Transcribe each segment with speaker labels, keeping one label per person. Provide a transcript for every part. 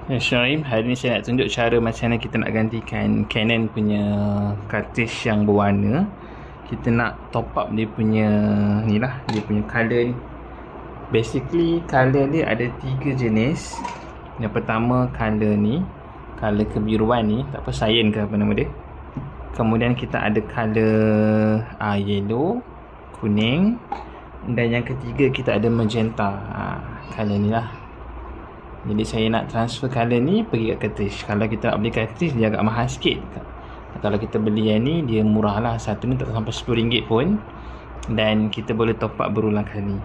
Speaker 1: Assalamualaikum. Hari ni saya nak tunjuk cara macam mana kita nak gantikan Canon punya cartridge yang berwarna. Kita nak top up dia punya ni lah, dia punya colour ni. Basically colour dia ada 3 jenis. Yang pertama colour ni, colour kebiruan ni, tak apa, cyan ke apa nama dia. Kemudian kita ada colour yellow, kuning, dan yang ketiga kita ada magenta. Colour ni lah. Jadi saya nak transfer colour ni pergi kat cartridge. Kalau kita nak beli cartridge dia agak mahal sikit. Kalau kita beli yang ni dia murah lah. Satu ni tak sampai RM10 pun. Dan kita boleh top up berulang kali.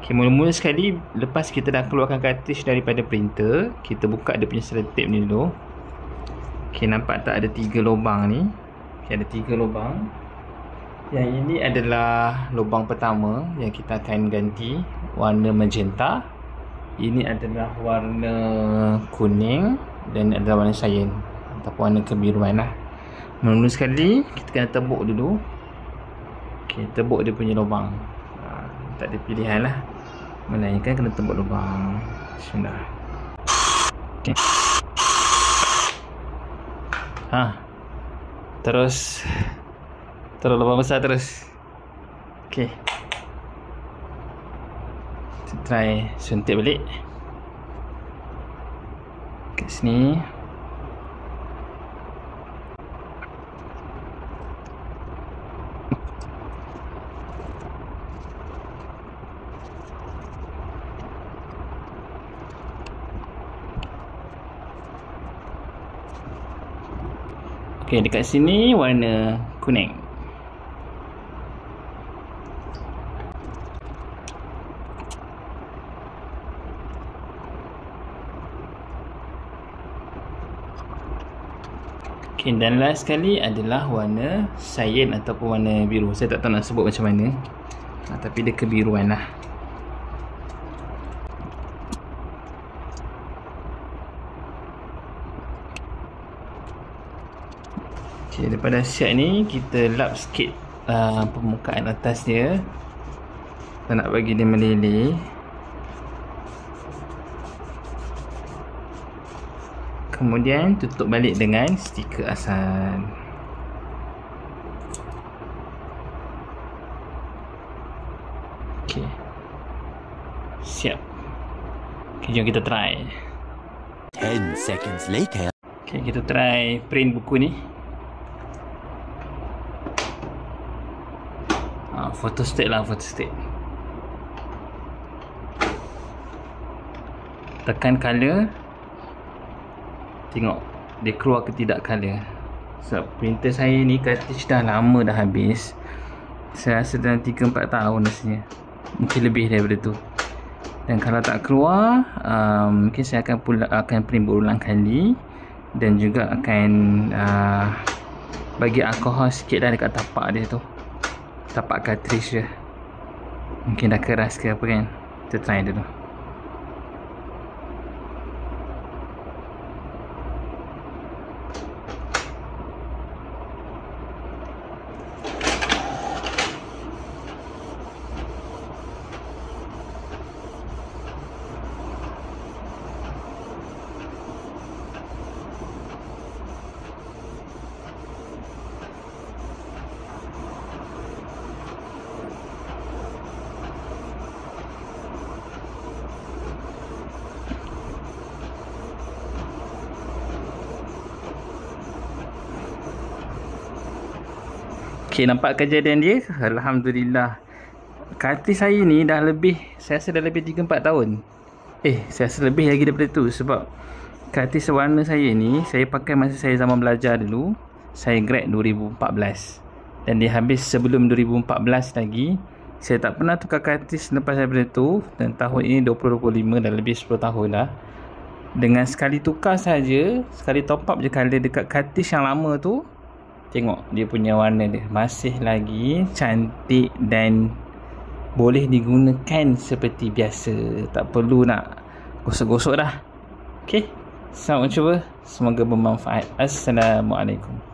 Speaker 1: Okay, mula-mula sekali lepas kita dah keluarkan cartridge daripada printer, kita buka dia punya selotip ni dulu. Okay, nampak tak ada 3 lubang ni? Okay, ada 3 lubang. Yang ini adalah lubang pertama yang kita akan ganti, warna magenta. Ini adalah warna kuning dan adalah warna cyan ataupun warna kebiruan lah. Mula-mula sekali kita kena tebuk dulu. Okay, tebuk dia punya lubang. Tak ada pilihan lah, melainkan kena tebuk lubang. Bismillah. Okay. Terus lubang besar terus. Okay, kita try suntik balik kat sini. Okay, dekat sini warna kuning. Okay, dan last sekali adalah warna cyan ataupun warna biru. Saya tak tahu nak sebut macam mana, tapi dia kebiruan lah. Okay, daripada siap ni kita lap sikit permukaan atas dia. Kita nak bagi dia meleleh. Kemudian tutup balik dengan stiker asal. Okay, siap. Okay, jom kita try.
Speaker 2: 10 seconds later.
Speaker 1: Okay, kita try print buku ni. Photostat lah, photostat. Tekan color. Tengok dia keluar ke tidak colour. Sebab printer saya ni cartridge dah lama dah habis. Saya rasa dalam 3-4 tahun rasanya. Mungkin lebih daripada tu. Dan kalau tak keluar, mungkin saya akan print berulang kali. Dan juga akan bagi alkohol sikit dah dekat tapak dia tu. Tapak cartridge dia. Mungkin dah keras ke apa kan. Kita try dulu. Okay, nampak kejadian dia? Alhamdulillah. Cartridge saya ni dah lebih, saya rasa dah lebih 3-4 tahun. Saya rasa lebih lagi daripada tu. Sebab cartridge warna saya ni, saya pakai masa saya zaman belajar dulu. Saya grad 2014. Dan dia habis sebelum 2014 lagi. Saya tak pernah tukar cartridge lepas daripada tu. Dan tahun ini 2025, dah lebih 10 tahun dah. Dengan sekali tukar saja, sekali top up je colour dekat cartridge yang lama tu, tengok dia punya warna dia masih lagi cantik dan boleh digunakan seperti biasa. Tak perlu nak gosok-gosok dah. Okay, selamat mencuba. Semoga bermanfaat. Assalamualaikum.